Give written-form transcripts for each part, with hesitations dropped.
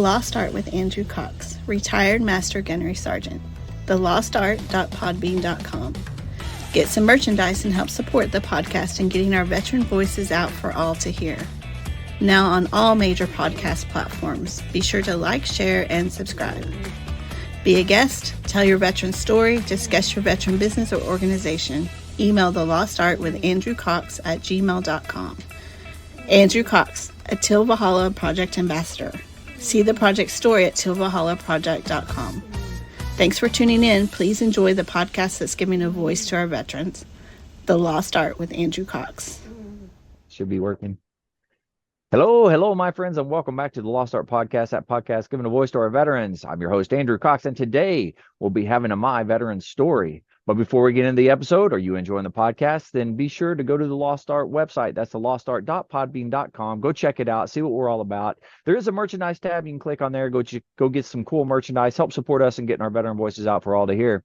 Lost Art with Andrew Cox, retired Master Gunnery Sergeant. thelostart.podbean.com. Get some merchandise and help support the podcast in getting our veteran voices out for all to hear. Now on all major podcast platforms. Be sure to like, share, and subscribe. Be a guest, tell your veteran story, discuss your veteran business or organization. Email The Lost Art with Andrew Cox at gmail.com. Andrew Cox, a Till Valhalla Project Ambassador. See the project story at tillvalhallaproject.com. Thanks for tuning in. Please enjoy the podcast that's giving a voice to our veterans. The Lost Art with Andrew Cox. Should be working. Hello, my friends, and welcome back to the Lost Art Podcast, that podcast giving a voice to our veterans. I'm your host, Andrew Cox, and today we'll be having a My Veteran Story. But before we get into the episode, are you enjoying the podcast? Then be sure to go to the Lost Art website. That's the lostart.podbean.com. Go check it out. See what we're all about. There is a merchandise tab. You can click on there. Go get some cool merchandise. Help support us in getting our veteran voices out for all to hear.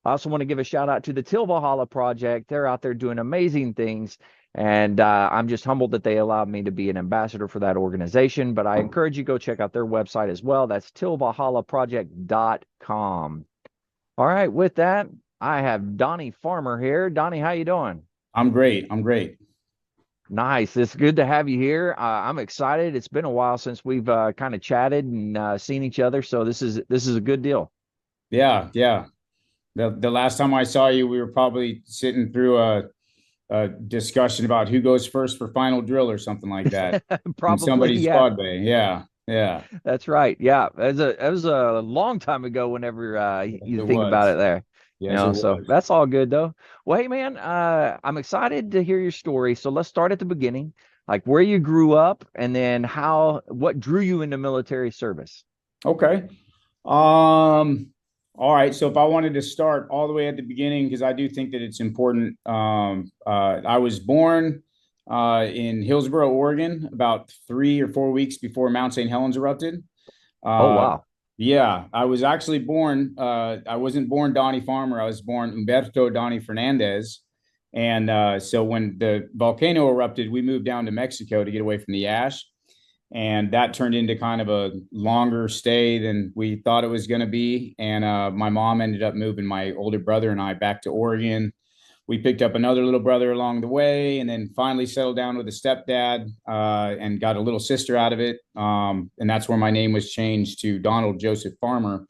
I also want to give a shout out to the Till Valhalla Project. They're out there doing amazing things. And I'm just humbled that they allowed me to be an ambassador for that organization. But I encourage you to go check out their website as well. That's tillvalhallaproject.com. All right, with that, I have Donnie Farmer here. Donnie, how you doing? I'm great. Nice. It's good to have you here. I'm excited. It's been a while since we've kind of chatted and seen each other, so this is a good deal. Yeah. The last time I saw you, we were probably sitting through a discussion about who goes first for final drill or something like that. Probably somebody's squad bay. Yeah. That's right. Yeah, it was a long time ago. Whenever you think about it, there. Yes, So that's all good though. Well, hey man, I'm excited to hear your story. So let's start at the beginning, like where you grew up, and then what drew you into military service. Okay. All right. So if I wanted to start all the way at the beginning, because I do think that it's important. I was born in Hillsboro, Oregon, about 3 or 4 weeks before Mount St. Helens erupted. Oh, wow. Yeah, I was actually born. I wasn't born Donnie Farmer. I was born Humberto Donnie Fernandez. And so when the volcano erupted, we moved down to Mexico to get away from the ash. And that turned into kind of a longer stay than we thought it was going to be. And my mom ended up moving my older brother and I back to Oregon. We picked up another little brother along the way, and then finally settled down with a stepdad and got a little sister out of it. And that's where my name was changed to Donald Joseph Farmer.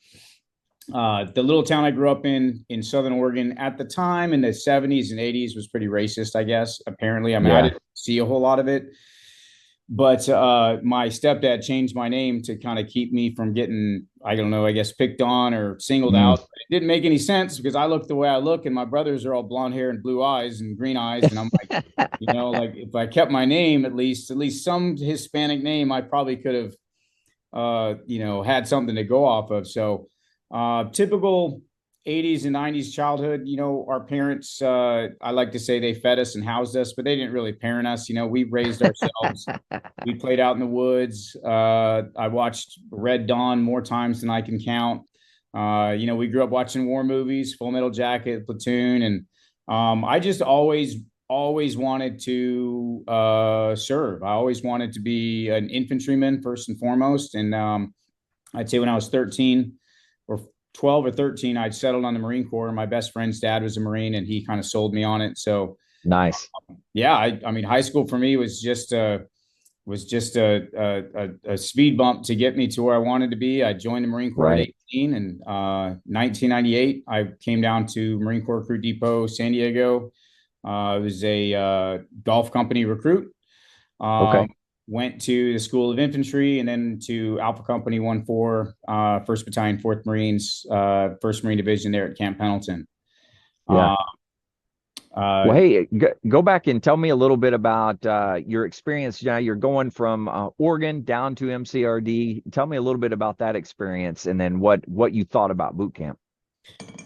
The little town I grew up in Southern Oregon at the time in the 70s and 80s was pretty racist, I guess. Apparently, I didn't see a whole lot of it. But my stepdad changed my name to kind of keep me from getting, I don't know, I guess picked on or singled out. But it didn't make any sense because I look the way I look, and my brothers are all blonde hair and blue eyes and green eyes. And I'm like, like if I kept my name, at least some Hispanic name, I probably could have, had something to go off of. So typical 80s and 90s childhood, our parents, I like to say they fed us and housed us, but they didn't really parent us. We raised ourselves. We played out in the woods. I watched Red Dawn more times than I can count. We grew up watching war movies, Full Metal Jacket, Platoon. And I just always wanted to serve. I always wanted to be an infantryman first and foremost. And I'd say when I was 13 or 12 or 13, I'd settled on the Marine Corps. My best friend's dad was a Marine, and he kind of sold me on it. So nice. I mean, high school for me was just a speed bump to get me to where I wanted to be. I joined the Marine Corps at 18, and 1998, I came down to Marine Corps Recruit Depot, San Diego. I was a golf company recruit. Okay. Went to the School of Infantry and then to Alpha Company 1-4, 1st Battalion, 4th Marines, 1st Marine Division there at Camp Pendleton. Yeah. Well, hey, go back and tell me a little bit about your experience. You're going from Oregon down to MCRD. Tell me a little bit about that experience, and then what you thought about boot camp.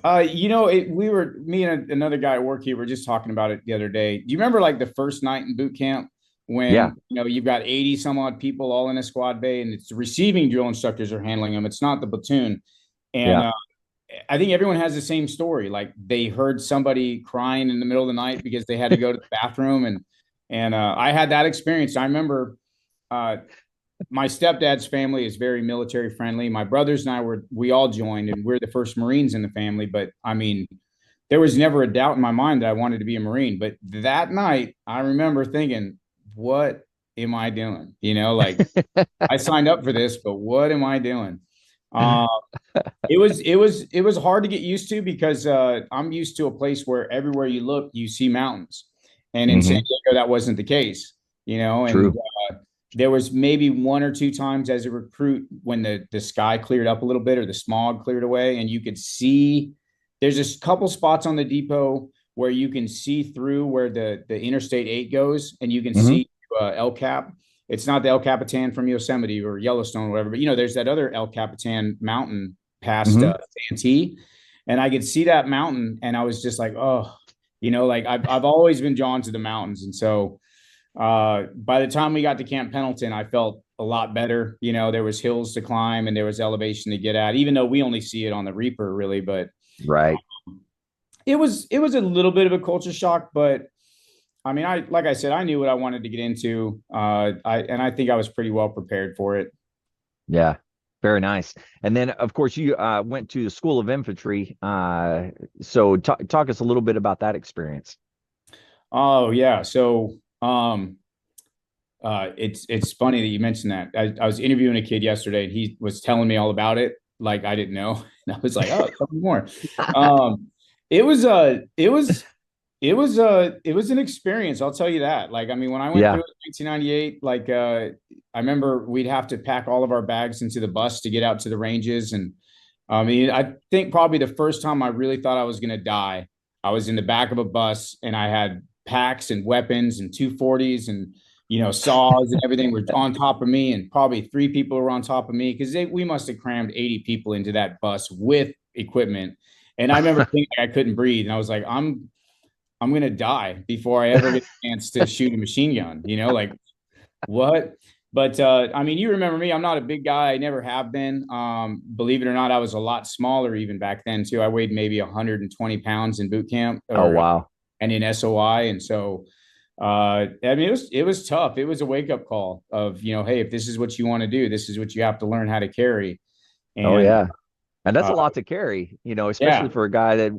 Me and another guy at work here were just talking about it the other day. Do you remember like the first night in boot camp when you've got 80 some odd people all in a squad bay, and it's the receiving drill instructors are handling them. It's not the platoon. And I think everyone has the same story. Like they heard somebody crying in the middle of the night because they had to go to the bathroom. And I had that experience. I remember my stepdad's family is very military friendly. My brothers and we all joined, and we're the first Marines in the family. But I mean, there was never a doubt in my mind that I wanted to be a Marine. But that night, I remember thinking, what am I doing? Like I signed up for this, but what am I doing? Uh, it was hard to get used to because I'm used to a place where everywhere you look, you see mountains, and in San Hmm. Diego that wasn't the case. And True. there was maybe one or two times as a recruit when the sky cleared up a little bit or the smog cleared away, and you could see. There's a couple spots on the depot where you can see through where the Interstate 8 goes, and you can Hmm. see El Cap. It's not the El Capitan from Yosemite or Yellowstone or whatever, but there's that other El Capitan mountain past Hmm. Santee, and I could see that mountain, and I was just like, oh, like I've always been drawn to the mountains, and so by the time we got to Camp Pendleton, I felt a lot better. There was hills to climb and there was elevation to get at, even though we only see it on the Reaper, really. But Right. it was a little bit of a culture shock, but I mean, like I said, I knew what I wanted to get into. I think I was pretty well prepared for it. Yeah. Very nice. And then, of course, you went to the School of Infantry. So talk us a little bit about that experience. Oh yeah. So it's funny that you mentioned that. I was interviewing a kid yesterday, and he was telling me all about it, like I didn't know, and I was like, "Oh, tell me more." Um, it was it was an experience. I'll tell you that. Like, I mean, when I went through Yeah. it in 1998, like I remember we'd have to pack all of our bags into the bus to get out to the ranges, and I mean, I think probably the first time I really thought I was going to die, I was in the back of a bus and I had packs and weapons and 240s and saws and everything were on top of me, and probably three people were on top of me because we must have crammed 80 people into that bus with equipment. And I remember thinking I couldn't breathe, and I was like, I'm gonna die before I ever get a chance to shoot a machine gun. Like what? But I mean, you remember me. I'm not a big guy. I never have been. Believe it or not, I was a lot smaller even back then too. I weighed maybe 120 pounds in boot camp Oh, or wow. and in SOI, and so I mean, it was tough. It was a wake up call of hey, if this is what you want to do, this is what you have to learn how to carry. Oh, And yeah. And that's a uh, lot to carry, especially yeah, for a guy that,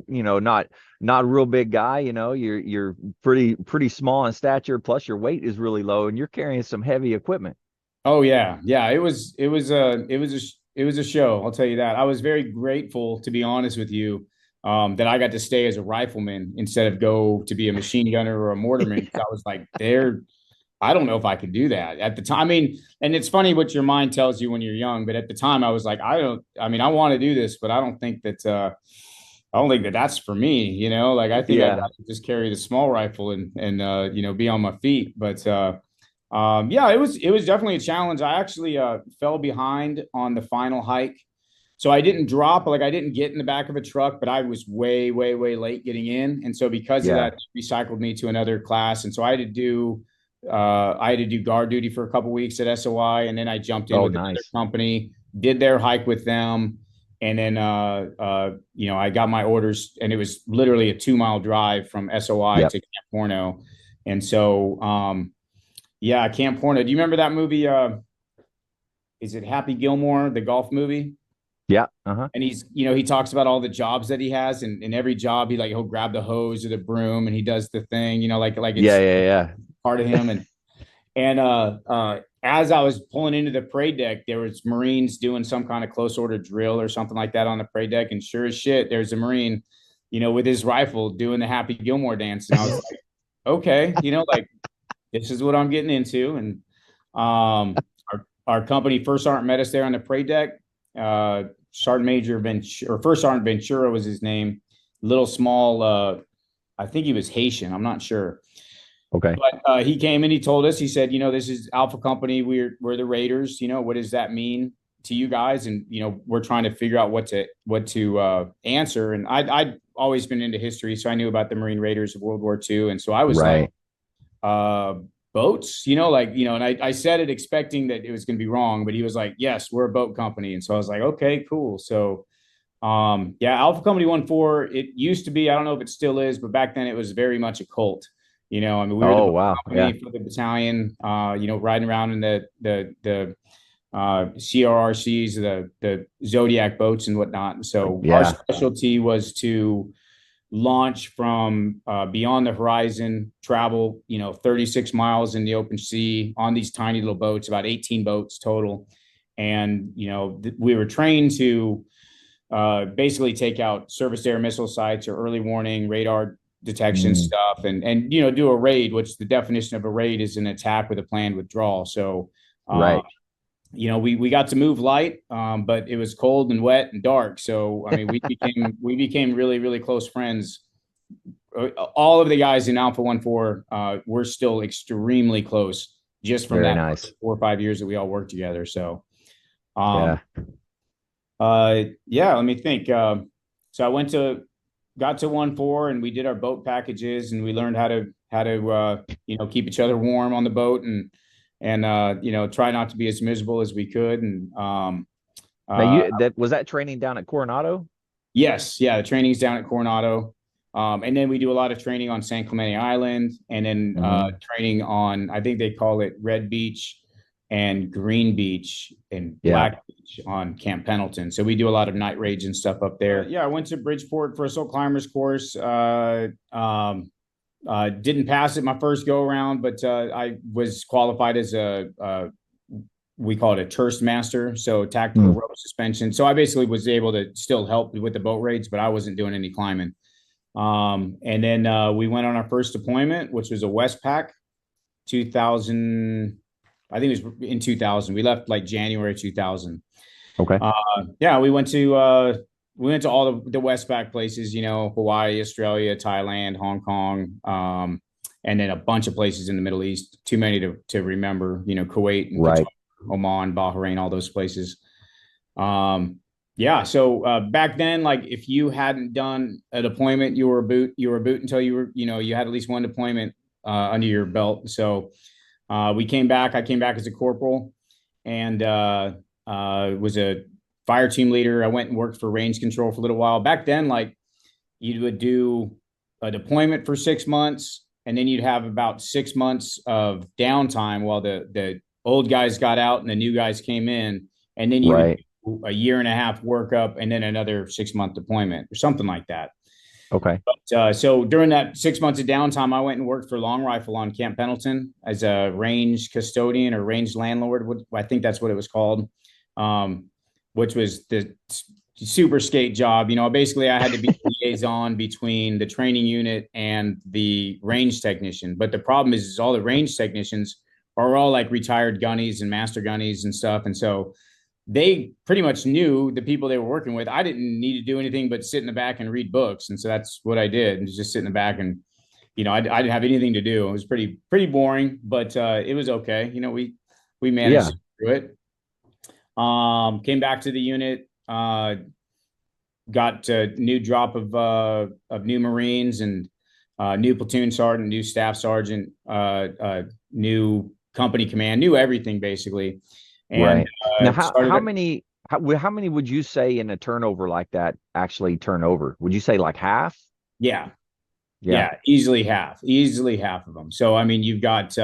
not a real big guy, you're pretty small in stature, plus your weight is really low and you're carrying some heavy equipment. oh yeah, yeah. It was a show. I'll tell you that. I was very grateful, to be honest with you, that I got to stay as a rifleman instead of go to be a machine gunner or a mortarman. I was like, I don't know if I could do that at the time. I mean, and it's funny what your mind tells you when you're young, but at the time I was like, I mean, I want to do this, but I don't think that that's for me, like I think I'd Yeah. rather just carry the small rifle and be on my feet. But yeah, it was definitely a challenge. I actually fell behind on the final hike. So I didn't drop, like I didn't get in the back of a truck, but I was way, way, way late getting in. And so because of Yeah. that, it recycled me to another class. And so I had to do guard duty for a couple weeks at SOI, and then I jumped in Oh, with another nice. company, did their hike with them, and then I got my orders, and it was literally a 2 mile drive from SOI Yep. to Camp Porno. And so yeah, Camp Porno. Do you remember that movie? Is it Happy Gilmore, the golf movie? Yeah. Uh-huh. And he talks about all the jobs that he has, and in every job he'll grab the hose or the broom and he does the thing, like Yeah, it's yeah, part of him. And as I was pulling into the parade deck, there was Marines doing some kind of close order drill or something like that on the parade deck. And sure as shit, there's a Marine, with his rifle doing the Happy Gilmore dance. And I was like, okay, like this is what I'm getting into. And our company, First Sergeant, met us there on the parade deck. Sergeant Major Ventura, or First Sergeant Ventura was his name. Little small, I think he was Haitian. I'm not sure. Okay. But he came and he told us, he said, this is Alpha Company. We're the Raiders. What does that mean to you guys? And we're trying to figure out what to answer. And I'd always been into history, so I knew about the Marine Raiders of World War II. And so I was like, Right. boats, and I said it expecting that it was going to be wrong, but he was like, yes, we're a boat company. And so I was like, okay, cool. So yeah, Alpha Company 1-4, it used to be, I don't know if it still is, but back then it was very much a cult. I mean, we were the Oh, boat wow. Yeah. company for the battalion, riding around in the CRRCs, the Zodiac boats and whatnot. And so our Yeah. specialty was to launch from beyond the horizon, travel, 36 miles in the open sea on these tiny little boats, about 18 boats total. And, we were trained to basically take out surface air missile sites or early warning radar detection stuff and do a raid, which the definition of a raid is an attack with a planned withdrawal. So, Right. we got to move light, but it was cold and wet and dark. So, I mean, we became really, really close friends. All of the guys in Alpha 1-4, we're still extremely close just from Very that nice. 4 or 5 years that we all worked together. So, Yeah. let me think. So I got to 1-4 and we did our boat packages and we learned how to keep each other warm on the boat and try not to be as miserable as we could. And Now was that training down at Coronado? yes, yeah, the training's down at Coronado. And then we do a lot of training on San Clemente Island and then training on, I think they call it Red Beach and Green Beach and Black Beach on Camp Pendleton. So we do a lot of night raids and stuff up there. I went to Bridgeport for a Soul Climbers course. Didn't pass it my first go around, but I was qualified as we call it a Tourist Master, so tactical rope suspension. So I basically was able to still help with the boat raids, but I wasn't doing any climbing. And then we went on our first deployment, which was a Westpac, 2000. I think it was in 2000. We left like January 2000. Okay. We went to all the Westpac places, Hawaii, Australia, Thailand, Hong Kong, and then a bunch of places in the Middle East. Too many to remember, Kuwait, and Qatar, Oman, Bahrain, all those places. So back then, like if you hadn't done a deployment, you were a boot until you had at least one deployment under your belt. So I came back as a corporal and was a fire team leader. I went and worked for range control for a little while. Back then, like you would do a deployment for 6 months and then you'd have about 6 months of downtime while the old guys got out and the new guys came in. And then you would do a year and a half workup and then another 6-month deployment or something like that. Okay. But, so during that 6 months of downtime, I went and worked for Long Rifle on Camp Pendleton as a range custodian or range landlord. I think that's what it was called, which was the super skate job. Basically I had to be the liaison between the training unit and the range technician. But the problem is all the range technicians are all like retired gunnies and master gunnies and stuff. And so they pretty much knew the people they were working with. I didn't need to do anything but sit in the back and read books. And so that's what I did, and just sit in the back and, I didn't have anything to do. It was pretty boring, but it was okay. We managed through it. Came back to the unit, got a new drop of new Marines and new platoon sergeant, new staff sergeant, new company command, new everything basically. And now, how many would you say in a turnover like that actually turn over? Would you say like half? Yeah, easily half of them. So I mean, you've got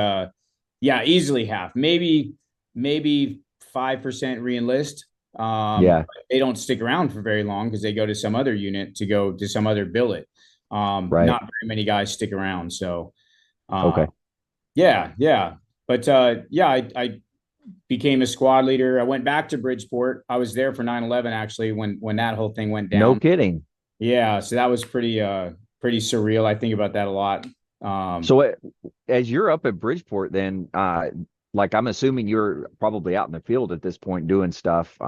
easily half, maybe 5% re-enlist. They don't stick around for very long because they go to some other unit to go to some other billet. Not very many guys stick around. So but I became a squad leader. I went back to Bridgeport. I was there for 9/11 actually when that whole thing went down. No kidding. Yeah, so that was pretty surreal. I think about that a lot. So as you're up at Bridgeport, then like I'm assuming you're probably out in the field at this point doing stuff. We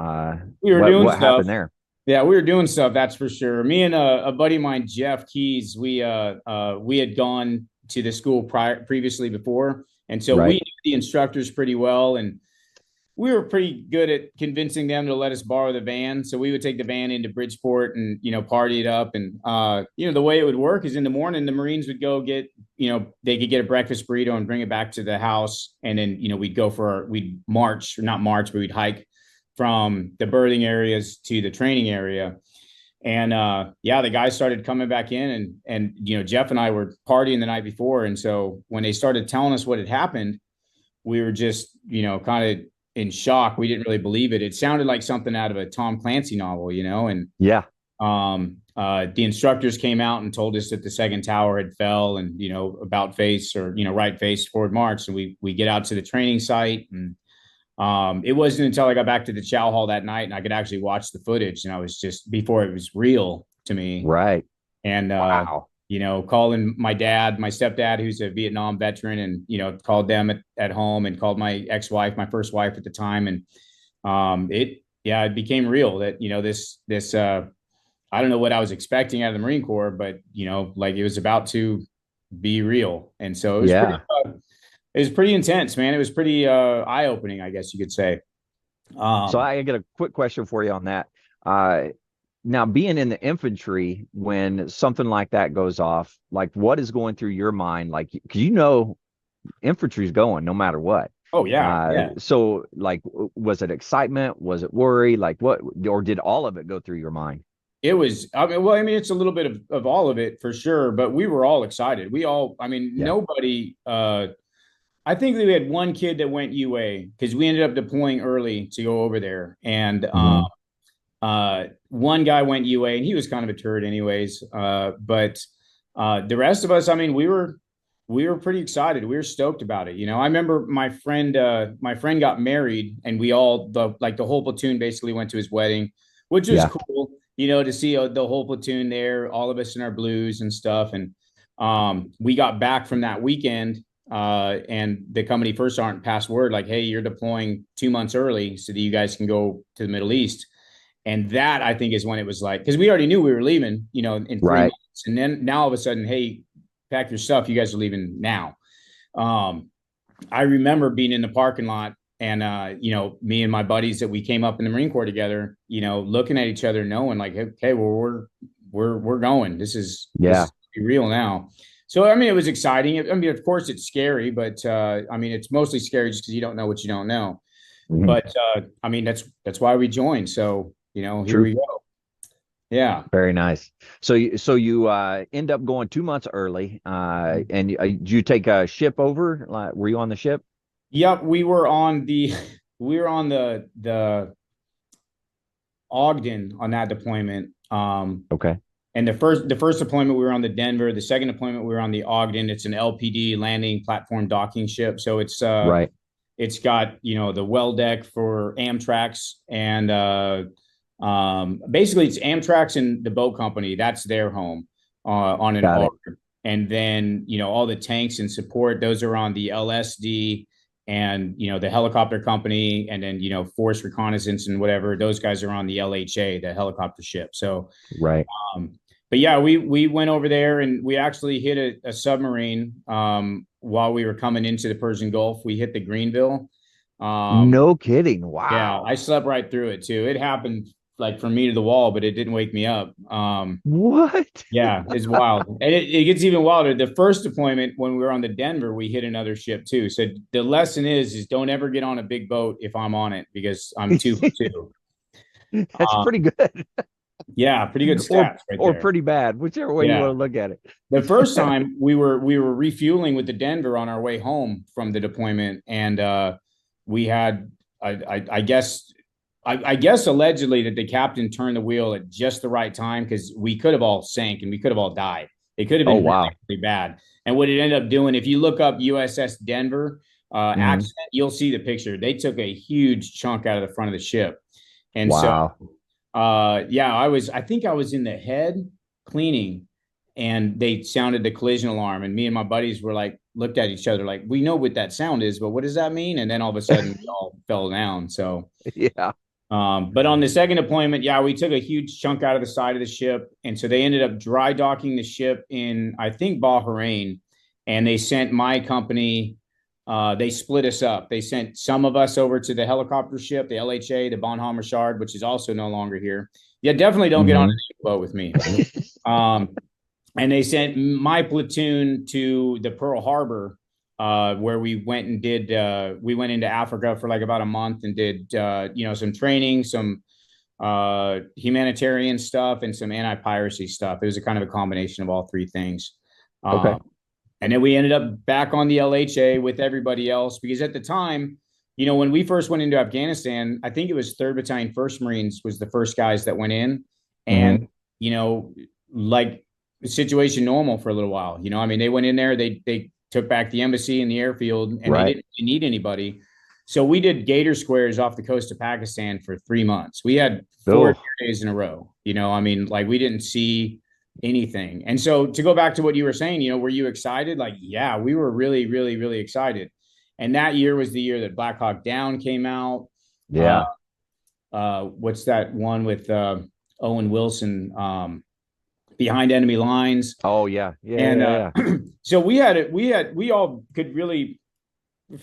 were doing what stuff. happened there? Yeah, we were doing stuff. That's for sure. Me and a buddy of mine, Jeff Keys, we had gone to the school previously before, and so we knew the instructors pretty well, and we were pretty good at convincing them to let us borrow the van. So we would take the van into Bridgeport and, party it up. And, the way it would work is in the morning, the Marines would go get, they could get a breakfast burrito and bring it back to the house. And then, we'd not march, but we'd hike from the berthing areas to the training area. And yeah, the guys started coming back in, and Jeff and I were partying the night before. And so when they started telling us what had happened, we were just, kind of in shock. We didn't really believe it. It sounded like something out of a Tom Clancy novel, and Yeah. the instructors came out and told us that the second tower had fell, and about face, or right face, forward march. And we get out to the training site, and it wasn't until I got back to the chow hall that night and I could actually watch the footage, and I was just, before it was real to me. Right. And Wow. calling my dad, my stepdad, who's a Vietnam veteran, and called them at home, and called my ex-wife, my first wife at the time. And it became real that this I don't know what I was expecting out of the Marine Corps, but like, it was about to be real. And so Yeah. it was pretty intense, man. It was pretty eye-opening, I guess you could say. So I get a quick question for you on that. Uh, Now, being in the infantry, when something like that goes off, like what is going through your mind? Like, because infantry's going no matter what. Oh yeah. So like, was it excitement? Was it worry? Like what, or did all of it go through your mind? It was, it's a little bit of all of it for sure, but we were all excited. Yeah. Nobody, I think we had one kid that went UA because we ended up deploying early to go over there. And Mhm. one guy went UA, and he was kind of a turd anyways. But the rest of us, we were pretty excited. We were stoked about it. I remember my friend got married, and we all, the whole platoon basically went to his wedding, which was Yeah. cool, to see the whole platoon there, all of us in our blues and stuff. And we got back from that weekend, and the company first sergeant passed word like, hey, you're deploying 2 months early so that you guys can go to the Middle East. And that, I think, is when it was like, because we already knew we were leaving, in 3 Right. months. And then now all of a sudden, hey, pack your stuff. You guys are leaving now. Um, I remember being in the parking lot, and, me and my buddies that we came up in the Marine Corps together, looking at each other, knowing like, okay, well, we're going. This is Yeah. real now. So, it was exciting. Of course it's scary, but, it's mostly scary just because you don't know what you don't know. Mhm. But, that's why we joined. So, here True. we go. Yeah. Very nice. So you end up going 2 months early. And did you take a ship over? Like, were you on the ship? Yep. We were on the Ogden on that deployment. Okay. And the first deployment we were on the Denver. The second deployment we were on the Ogden. It's an LPD, landing platform docking ship. So Right. it's got the well deck for Amtrak's, and basically it's Amtrak's and the boat company. That's their home on an Got R. it. And then all the tanks and support, those are on the LSD, and the helicopter company, and then force reconnaissance and whatever. Those guys are on the LHA, the helicopter ship. So Right. um, but yeah, we went over there, and we actually hit a submarine while we were coming into the Persian Gulf. We hit the Greenville. No kidding. Yeah, Wow. I slept right through it too. It happened like from me to the wall, but it didn't wake me up. What? Yeah, it's wild. And it gets even wilder. The first deployment, when we were on the Denver, we hit another ship too. So the lesson is don't ever get on a big boat if I'm on it, because I'm 2 for 2. That's Um, pretty good. yeah, pretty good or stats right or there. pretty bad, whichever way you want Yeah. to look at The first it. time we were refueling with the Denver on our way home from the deployment, and we had I guess allegedly that the captain turned the wheel at just the right time, because we could have all sank and we could have all died. It could have Oh been really, wow. really bad. And what it ended up doing, if you look up USS Denver Mhm. accident, you'll see the picture. They took a huge chunk out of the front of the ship. And so Wow. yeah, I think I was in the head cleaning, and they sounded the collision alarm, and me and my buddies were like, looked at each other like, we know what that sound is, but what does that mean? And then all of a sudden we all fell down. So Yeah. but on the second deployment, yeah, we took a huge chunk out of the side of the ship. And so they ended up dry docking the ship in, I think, Bahrain. And they sent my company, they split us up. They sent some of us over to the helicopter ship, the LHA, the Bonhomme Richard, which is also no longer here. Yeah, definitely don't get on Hmm. a boat with me. Um, and they sent my platoon to the Pearl Harbor, where we went into Africa for like about a month and did some training, some humanitarian stuff and some anti-piracy stuff. It was a kind of a combination of all three things. Okay. And then we ended up back on the LHA with everybody else, because at the time, when we first went into Afghanistan, I think it was 3rd Battalion, 1st Marines was the first guys that went in. And, like situation normal for a little while, I mean, they went in there, they took back the embassy and the airfield, and they didn't need anybody. So we did gator squares off the coast of Pakistan for 3 months. We had 4 days in a row, I mean, like we didn't see anything. And so to go back to what you were saying, were you excited? Like, yeah, we were really, really, really excited. And that year was the year that Black Hawk Down came out. Yeah. What's that one with Owen Wilson, Behind Enemy Lines? Oh yeah. Yeah. So we all could really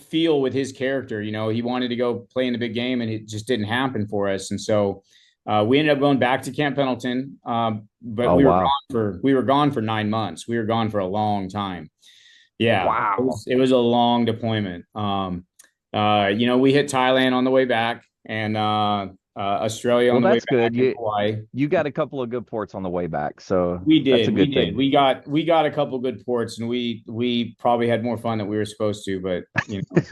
feel with his character. He wanted to go play in the big game, and it just didn't happen for us. And so we ended up going back to Camp Pendleton, but we were gone for 9 months. We were gone for a long time. Yeah, wow. It was a long deployment. We hit Thailand on the way back, and Australia on the way back. Well, that's good. You got a couple of good ports on the way back, so we did. That's a good thing. We got a couple good ports, and we probably had more fun than we were supposed to, but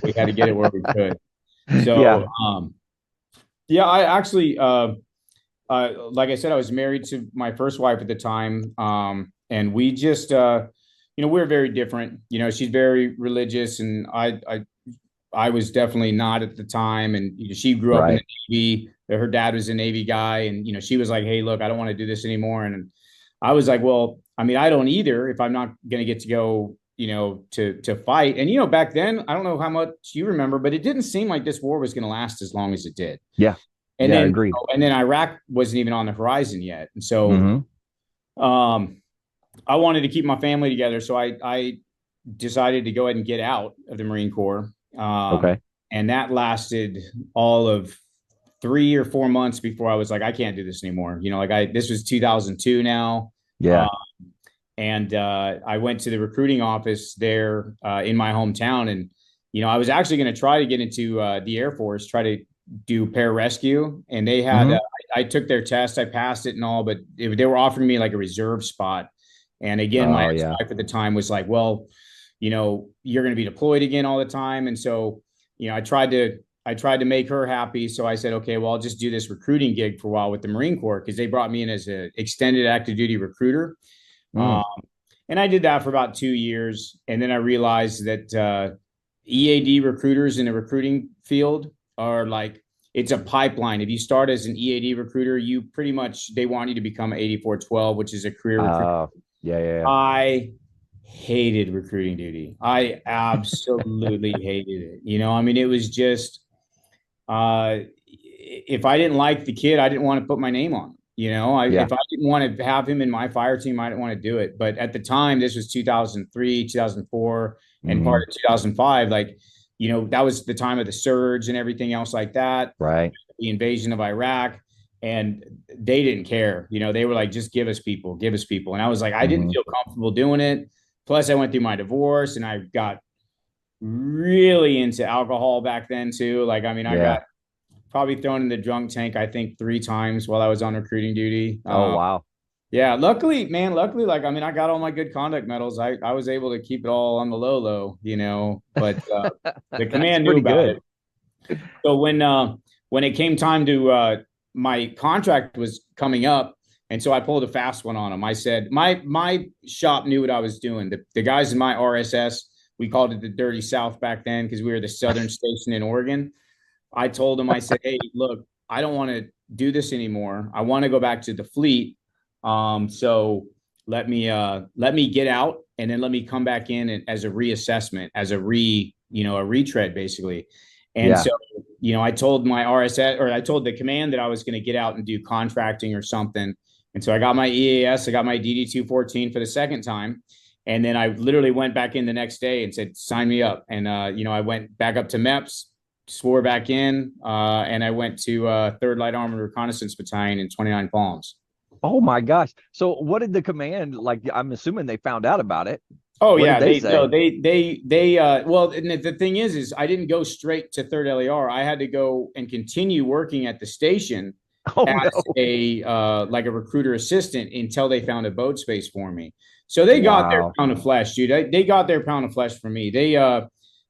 we had to get it where we could. So I actually, like I said, I was married to my first wife at the time, and we just we're very different. She's very religious, and I was definitely not at the time. And she grew up in the Navy. Her dad was a Navy guy, and she was like, "Hey, look, I don't want to do this anymore." And I was like, "Well, I mean, I don't either. If I'm not going to get to go, to fight." And back then, I don't know how much you remember, but it didn't seem like this war was going to last as long as it did. Yeah, and then I agree. And then Iraq wasn't even on the horizon yet, and so, I wanted to keep my family together, so I decided to go ahead and get out of the Marine Corps. And that lasted all of 3 or 4 months before I was like, I can't do this anymore. This was 2002 now. Yeah. And I went to the recruiting office there in my hometown. And, I was actually going to try to get into the Air Force, try to do pararescue. And they had, I took their test, I passed it and all, but they were offering me like a reserve spot. And again, my ex-wife at the time was like, well, you're going to be deployed again all the time. And so, I tried to make her happy. So I said, okay, well, I'll just do this recruiting gig for a while with the Marine Corps, because they brought me in as an extended active duty recruiter. And I did that for about 2 years. And then I realized that EAD recruiters in the recruiting field are like, it's a pipeline. If you start as an EAD recruiter, you pretty much, they want you to become 8412, which is a career recruiter. Yeah. I hated recruiting duty. I absolutely hated it. I mean, it was just, if I didn't like the kid, I didn't want to put my name on. If I didn't want to have him in my fire team, I didn't want to do it. But at the time, this was 2003, 2004, and part of 2005, like, that was the time of the surge and everything else like that. Right. The invasion of Iraq. And they didn't care. They were like, just give us people. And I was like, I didn't feel comfortable doing it. Plus, I went through my divorce, and I got really into alcohol back then too. Like, I mean, I got probably thrown in the drunk tank, I think 3 times while I was on recruiting duty. Oh, wow. Yeah. Luckily, like, I mean, I got all my good conduct medals. I was able to keep it all on the low, but the command knew about it. So when it came time to, my contract was coming up, and so I pulled a fast one on them. I said, my shop knew what I was doing. The guys in my RSS, we called it the Dirty South back then, because we were the Southern Station in Oregon. I told them, I said, hey, look, I don't want to do this anymore. I want to go back to the fleet. So let me get out, and then let me come back in as a reassessment, as a retread basically. And so, I told my RSS, or I told the command that I was going to get out and do contracting or something. And so I got my EAS, I got my DD-214 for the second time. And then I literally went back in the next day and said, sign me up. And, I went back up to MEPS, swore back in, and I went to 3rd Light Armored Reconnaissance Battalion in 29 Palms. Oh my gosh. So what did the command, like, I'm assuming they found out about it. Oh, yeah. Well, and the thing is I didn't go straight to 3rd LAR. I had to go and continue working at the station Oh as no. a like a recruiter assistant until they found a boat space for me. So they got their Wow. pound of flesh, dude. They got their pound of flesh for me.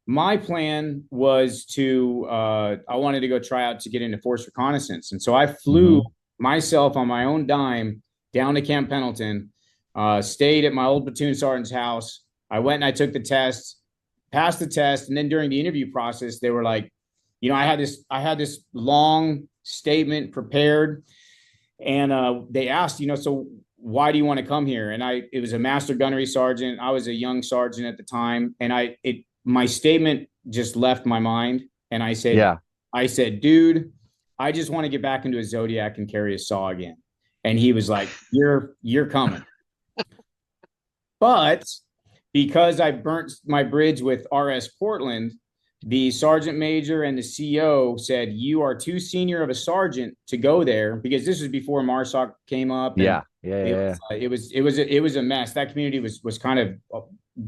My plan was to I wanted to go try out to get into force reconnaissance, and so I flew Hmm. myself on my own dime down to Camp Pendleton, stayed at my old platoon sergeant's house. I went and I took the test, passed the test, and then during the interview process, they were like, I had this long statement prepared, and they asked, so why do you want to come here? And it was a master gunnery sergeant. I was a young sergeant at the time, and my statement just left my mind, and Yeah. I said, dude, I just want to get back into a Zodiac and carry a saw again. And he was like, you're coming. But because I burnt my bridge with RS Portland, the sergeant major and the CO said, you are too senior of a sergeant to go there, because this was before MARSOC came up, and Yeah. Yeah. Yeah. it was a mess. That community was kind of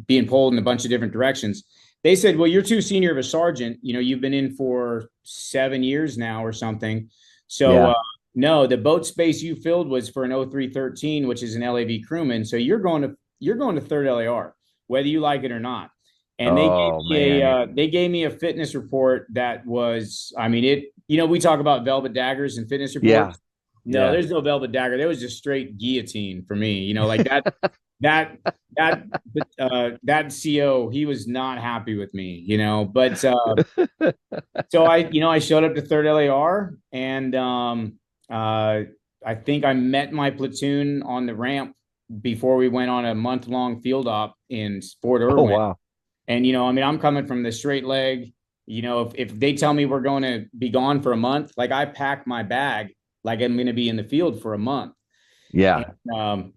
being pulled in a bunch of different directions. They said, well, you're too senior of a sergeant. You've been in for 7 years now or something. So Yeah. no, the boat space you filled was for an 0313, which is an LAV crewman. So you're going to third LAR, whether you like it or not. And Oh man. they gave me a fitness report that was, I mean, we talk about velvet daggers and fitness Yeah. reports. No, Yeah. there's no velvet dagger. There was just straight guillotine for me. Like that that that CO, he was not happy with me. But so I showed up to third LAR, and I think I met my platoon on the ramp before we went on a month-long field op in Fort Oh Irwin. wow. And I mean, I'm coming from the straight leg. If they tell me we're going to be gone for a month, like, I pack my bag like I'm going to be in the field for a month. Yeah. And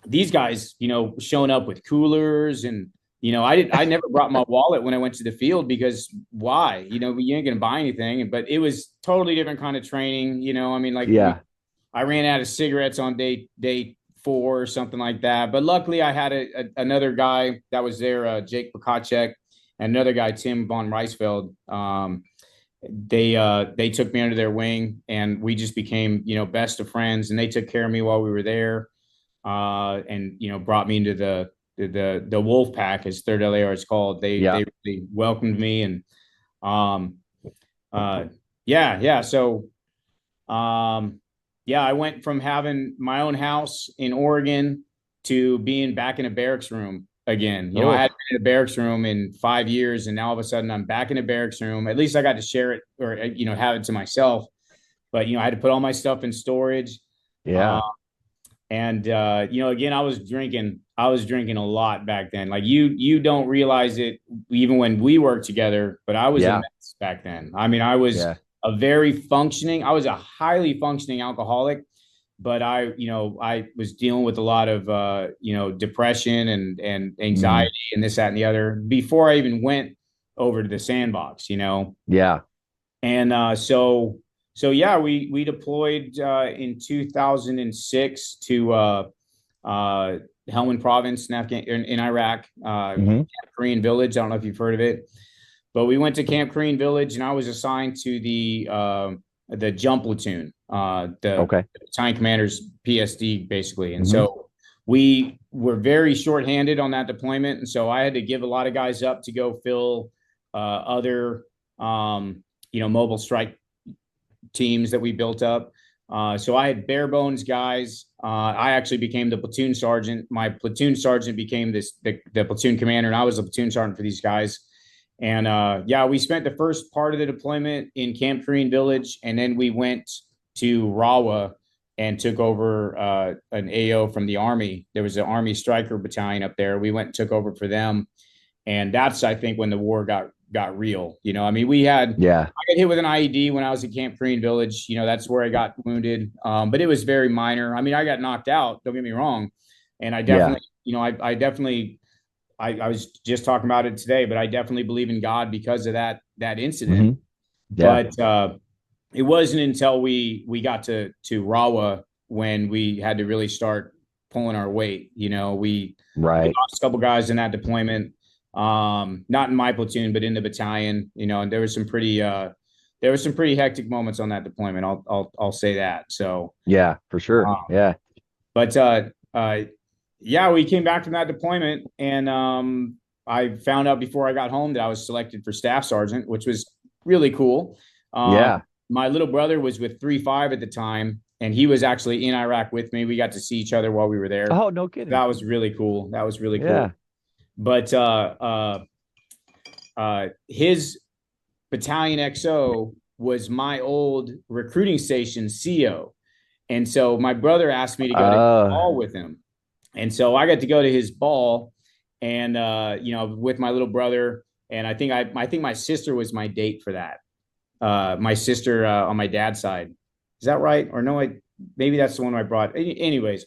these guys, showing up with coolers, and I never brought my wallet when I went to the field, because why? You ain't going to buy anything. But it was totally different kind of training. I mean, like, Yeah. I ran out of cigarettes on day 4 or something like that. But luckily, I had another guy that was there, Jake Pakacek, and another guy, Tim von Reisfeld. They took me under their wing, and we just became best of friends. And they took care of me while we were there, and brought me into the Wolf Pack, as Third LAR is called. They really welcomed me, and yeah. So yeah, I went from having my own house in Oregon to being back in a barracks room again. I had been in a barracks room in 5 years, and now all of a sudden I'm back in a barracks room. At least I got to share it, or have it to myself. But I had to put all my stuff in storage. Yeah. And again, I was drinking a lot back then. Like, you don't realize it even when we worked together, but I was a mess back then. I mean, I was I was a highly functioning alcoholic, but I was dealing with a lot of depression and anxiety and this, that, and the other before I even went over to the sandbox. Yeah. And so yeah, we deployed in 2006 to Helmand Province in Iraq, Camp Korean Village. I don't know if you've heard of it, but we went to Camp Korean Village, and I was assigned to the jump platoon, the battalion commander's PSD, basically. And so we were very shorthanded on that deployment, and so I had to give a lot of guys up to go fill other mobile strike teams that we built up. So I had bare bones guys. I actually became the platoon sergeant. My platoon sergeant became the platoon commander, and I was the platoon sergeant for these guys. And yeah, we spent the first part of the deployment in Camp Korean Village, and then we went to Rawa and took over an AO from the Army. There was an Army Striker Battalion up there. We went and took over for them. And that's, I think, when the war got real. I mean, I got hit with an IED when I was at Camp Korean Village. That's where I got wounded. But it was very minor. I mean, I got knocked out, don't get me wrong. And I definitely, I was just talking about it today, but I definitely believe in God because of that incident. But it wasn't until we got to Rawa when we had to really start pulling our weight. We lost a couple guys in that deployment. Not in my platoon, but in the battalion, and there was some pretty there were some pretty hectic moments on that deployment. I'll say that. So Yeah, for sure. Yeah. But yeah, we came back from that deployment, and I found out before I got home that I was selected for staff sergeant, which was really cool. Yeah. My little brother was with 3-5 at the time, and he was actually in Iraq with me. We got to see each other while we were there. Oh, no kidding. That was really cool. That was really Yeah. cool. But his battalion XO was my old recruiting station CO. And so my brother asked me to go to the ball with him. And so I got to go to his ball, and with my little brother. And I think my sister was my date for that. My sister on my dad's side. Is that right? Or no, maybe that's the one I brought. Anyways,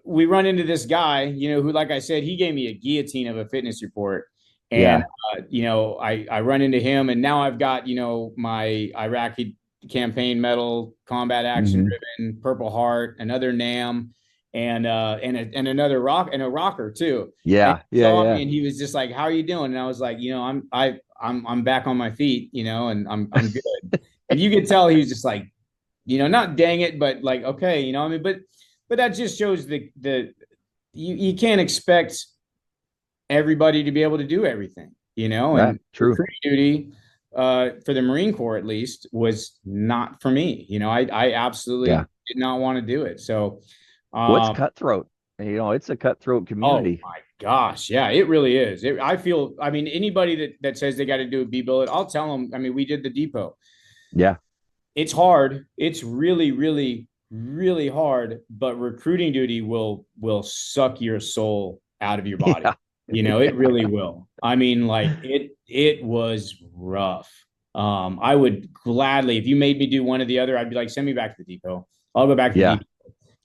we run into this guy, who, like I said, he gave me a guillotine of a fitness report. And, I run into him, and now I've got, my Iraqi campaign medal, combat action ribbon, Purple Heart, another NAM, and another rocker too. Yeah. Yeah. And he was just like, "How are you doing?" And I was like, I'm back on my feet, and I'm good. And you could tell he was just like, not dang it, but like, okay, but that just shows you can't expect everybody to be able to do everything, and true. recruiting duty, for the Marine Corps at least, was not for me. I absolutely did not want to do it. So what's cutthroat? It's a cutthroat community. Oh my gosh. Yeah, it really is. Anybody that says they got to do a B-billet, I'll tell them, we did the depot. Yeah. It's hard. It's really, really, really hard, but recruiting duty will suck your soul out of your body. It really will. It was rough. I would gladly, if you made me do one or the other, I'd be like, send me back to the depot. I'll go back to the depot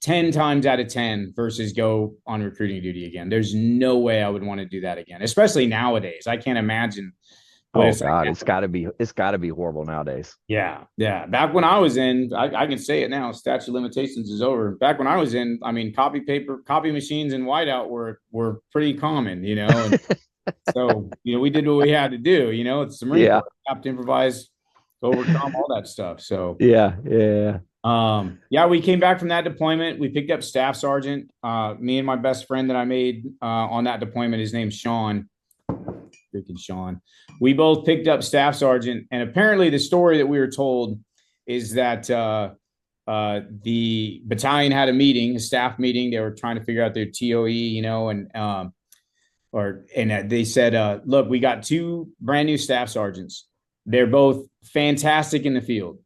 10 times out of 10 versus go on recruiting duty again. There's no way I would want to do that again, especially nowadays. I can't imagine. It's got to be horrible nowadays. Yeah. Back when I was in, I can say it now, statute of limitations is over. Back when I was in, copy machines and whiteout were pretty common, and so, we did what we had to do, it's the Marine Corps, have to improvise, overcome all that stuff. So we came back from that deployment. We picked up staff sergeant. Me and my best friend that I made on that deployment, his name's Sean. Freaking Sean. We both picked up staff sergeant, and apparently the story that we were told is that the battalion had a staff meeting. They were trying to figure out their TOE, and they said, look, we got 2 brand new staff sergeants. They're both fantastic in the field.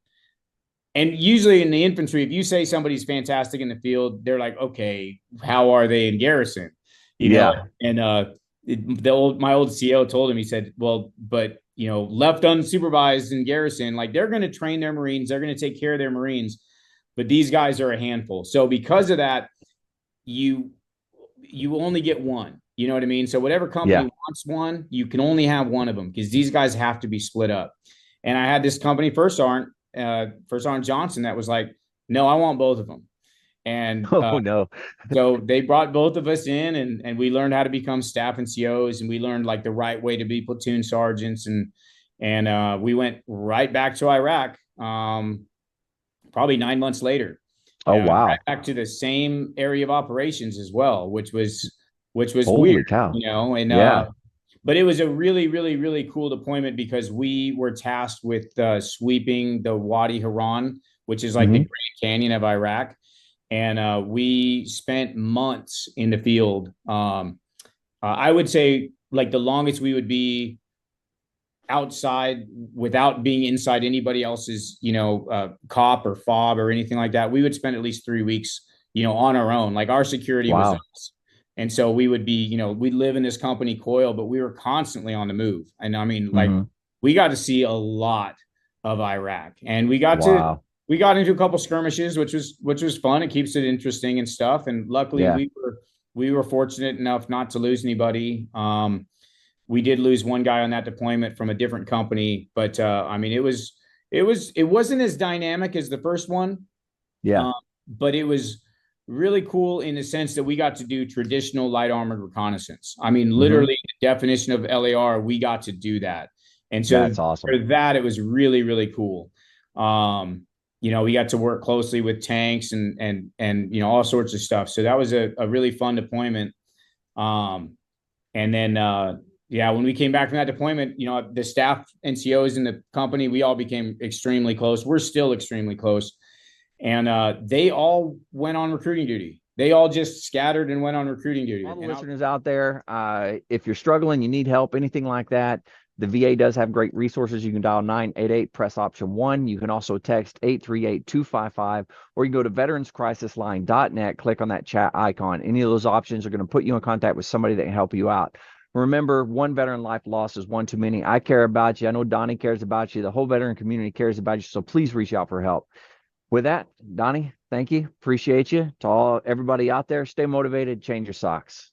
And usually in the infantry, if you say somebody's fantastic in the field, they're like, okay, how are they in garrison? You know? And my old CO told him, he said, well, but left unsupervised in garrison, like, they're going to train their Marines, they're going to take care of their Marines, but these guys are a handful. So because of that, you only get one. You know what I mean? So whatever company wants one, you can only have one of them, because these guys have to be split up. And I had this company, First Sergeant Johnson, that was like, no, I want both of them. And so they brought both of us in, and we learned how to become staff and COs, and we learned like the right way to be platoon sergeants, and we went right back to Iraq, probably 9 months later. Wow! Right back to the same area of operations as well, which was Holy weird, cow. But it was a really, really, really cool deployment, because we were tasked with sweeping the Wadi Haran, which is like the Grand Canyon of Iraq. And we spent months in the field. I would say like the longest we would be outside without being inside anybody else's, COP or FOB or anything like that. We would spend at least 3 weeks, on our own. Like, our security was us. And so we would be, we'd live in this company coil, but we were constantly on the move. And we got to see a lot of Iraq, and we got into a couple skirmishes, which was fun. It keeps it interesting and stuff. And luckily we were fortunate enough not to lose anybody. We did lose one guy on that deployment from a different company, but it wasn't as dynamic as the first one. But it was really cool in the sense that we got to do traditional light armored reconnaissance. Literally the definition of LAR, we got to do that. And so That's awesome. for that, it was really, really cool. We got to work closely with tanks and all sorts of stuff. So that was a really fun deployment. And then when we came back from that deployment, the staff NCOs in the company, we all became extremely close. We're still extremely close. And they all went on recruiting duty. They all just scattered and went on recruiting duty. All the listeners out there, if you're struggling, you need help, anything like that, the VA does have great resources. You can dial 988, press option 1. You can also text 838-255, or you can go to veteranscrisisline.net, click on that chat icon. Any of those options are going to put you in contact with somebody that can help you out. Remember, one veteran life lost is one too many. I care about you. I know Donnie cares about you. The whole veteran community cares about you. So please reach out for help. With that, Donnie, thank you. Appreciate you. To everybody out there, stay motivated, change your socks.